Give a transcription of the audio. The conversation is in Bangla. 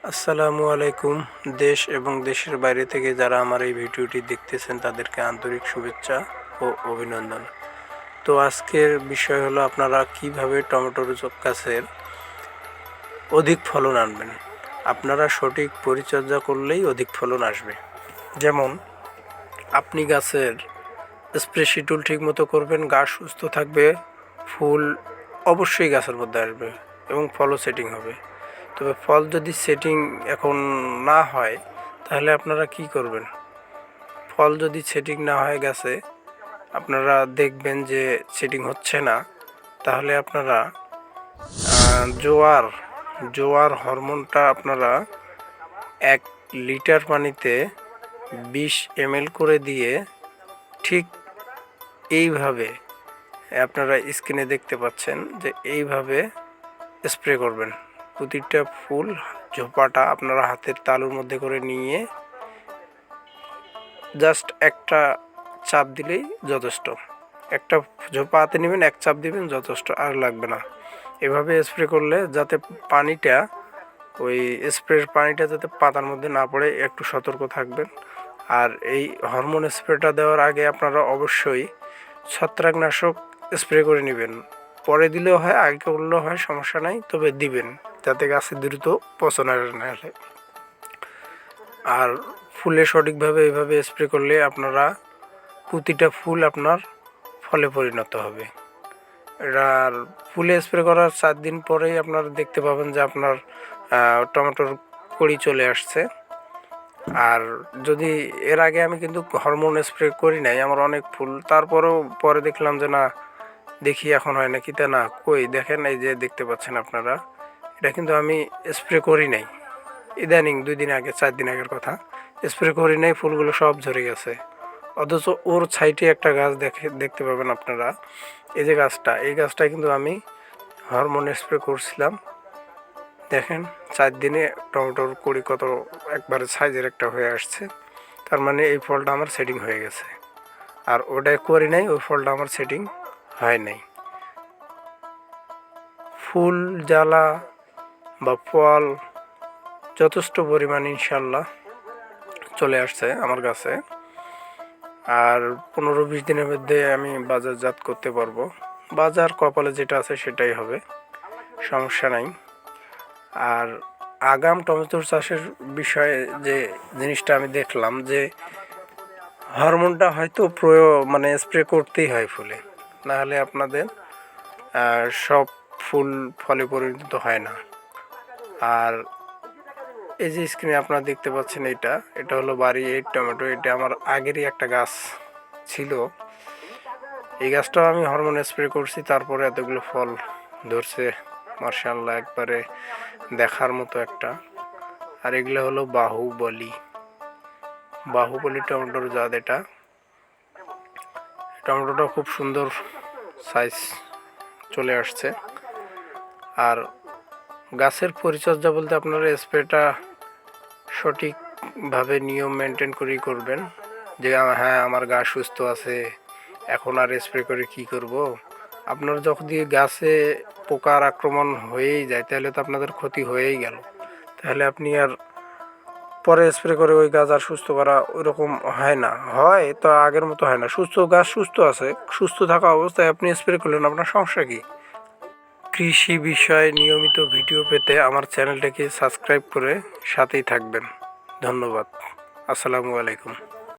আসসালামু আলাইকুম। দেশ এবং দেশের বাইরে থেকে যারা আমার এই ভিডিওটি দেখতেছেন তাদেরকে আন্তরিক শুভেচ্ছা ও অভিনন্দন। তো আজকের বিষয় হলো আপনারা কিভাবে টমেটোর গাছের অধিক ফলন আনবেন। আপনারা সঠিক পরিচর্যা করলেই অধিক ফলন আসবে। যেমন আপনি গাছের স্প্রে শিডিউল ঠিক মতো করবেন, গাছ সুস্থ থাকবে, ফুল অবশ্যই গাছের মধ্যে আসবে এবং ফলও সেটিং হবে। তবে ফল যদি সেটিং এখন না হয় তাহলে আপনারা কি করবেন? ফল যদি সেটিং না হয় গাছে, আপনারা দেখবেন যে সেটিং হচ্ছে না, তাহলে আপনারা জোয়ার জোয়ার হরমোনটা আপনারা 1 লিটার পানিতে 20 ml করে দিয়ে ঠিক এইভাবে আপনারা স্ক্রিনে দেখতে পাচ্ছেন যে এইভাবে স্প্রে করবেন। প্রতিটা ফুল ঝোপাটা আপনারা হাতের তালুর মধ্যে করে নিয়ে জাস্ট একটা চাপ দিলেই যথেষ্ট। একটা ঝোপা হাতে নেবেন, এক চাপ দিবেন, যথেষ্ট, আর লাগবে না। এভাবে স্প্রে করলে যাতে পানিটা, ওই স্প্রের পানিটা যাতে পাতার মধ্যে না পড়ে একটু সতর্ক থাকবেন। আর এই হরমোন স্প্রেটা দেওয়ার আগে আপনারা অবশ্যই ছত্রাকনাশক স্প্রে করে নেবেন। পরে দিলেও হয়, আগে করলেও হয়, সমস্যা নাই, তবে দিবেন যাতে গাছে দ্রুত পচন না হলে। আর ফুলে সঠিকভাবে এইভাবে স্প্রে করলে আপনারা প্রতিটা ফুল আপনার ফলে পরিণত হবে। আর ফুলে স্প্রে করার 4 দিন পরেই আপনারা দেখতে পাবেন যে আপনার টমেটোর কড়ি চলে আসছে। আর যদি এর আগে আমি কিন্তু হরমোন স্প্রে করি নাই, আমার অনেক ফুল, তারপরেও পরে দেখলাম যে না, দেখি এখন হয় নাকি, তা না, কই দেখেন, এই যে দেখতে পাচ্ছেন আপনারা, এটা কিন্তু আমি স্প্রে করি নাই। ইদানিং 2 দিন আগে, 4 দিন আগের কথা, স্প্রে করি নাই, ফুলগুলো সব ঝরে গেছে। অথচ ওর সাইডে একটা গাছ দেখতে পাবেন আপনারা, এই যে গাছটা, এই গাছটা কিন্তু আমি হরমোন স্প্রে করছিলাম। দেখেন 4 দিনে টমেটোর কুড়ি কত একবারে সাইজের একটা হয়ে আসছে। তার মানে এই ফলটা আমার সেটিং হয়ে গেছে। আর ওটাই করি নাই, ওই ফলটা আমার সেটিং হয় নাই। ফুল জ্বালা বা ফল যথেষ্ট পরিমাণ ইনশাল্লাহ চলে আসছে আমার কাছে। আর 15-20 দিনের মধ্যে আমি বাজারজাত করতে পারবো। বাজার কপালে যেটা আছে সেটাই হবে, সমস্যা নাই। আর আগাম টমেটোর চাষের বিষয়ে যে জিনিসটা আমি দেখলাম যে হরমোনটা হয়তো মানে স্প্রে করতেই হয় ফুলে, নাহলে আপনাদের সব ফুল ফলে পরিণত হয় না। আর এই যে স্ক্রিনে আপনারা দেখতে পাচ্ছেন, এটা হলো বাড়ি 8 টমেটো। এটা আমার আগেরই একটা গাছ ছিল, এই গাছটাও আমি হরমোন স্প্রে করছি, তারপরে এতগুলো ফল ধরছে মাশাআল্লাহ, একবারে দেখার মতো একটা। আর এগুলো হলো বাহুবলী টমেটোর জাত। এটা টমেটোটা খুব সুন্দর সাইজ চলে আসছে। আর গাছের পরিচর্যা বলতে আপনারা স্প্রেটা সঠিকভাবে নিয়ম মেনটেন করেই করবেন। যে হ্যাঁ, আমার গাছ সুস্থ আছে, এখন আর স্প্রে করে কি করব। আপনার যখন দিয়ে গাছে পোকার আক্রমণ হয়েই যায়, তাহলে তো আপনাদের ক্ষতি হয়েই গেল। তাহলে আপনি আর পরে স্প্রে করে ওই গাছ আর সুস্থ করা ওইরকম হয় না, হয় তো আগের মতো হয় না। সুস্থ গাছ সুস্থ আছে, সুস্থ থাকা অবস্থায় আপনি স্প্রে করলেন, আপনার সমস্যা কি? কৃষি বিষয়ে নিয়মিত ভিডিও পেতে আমার চ্যানেলটাকে সাবস্ক্রাইব করে সাথেই থাকবেন। ধন্যবাদ। আসসালামু আলাইকুম।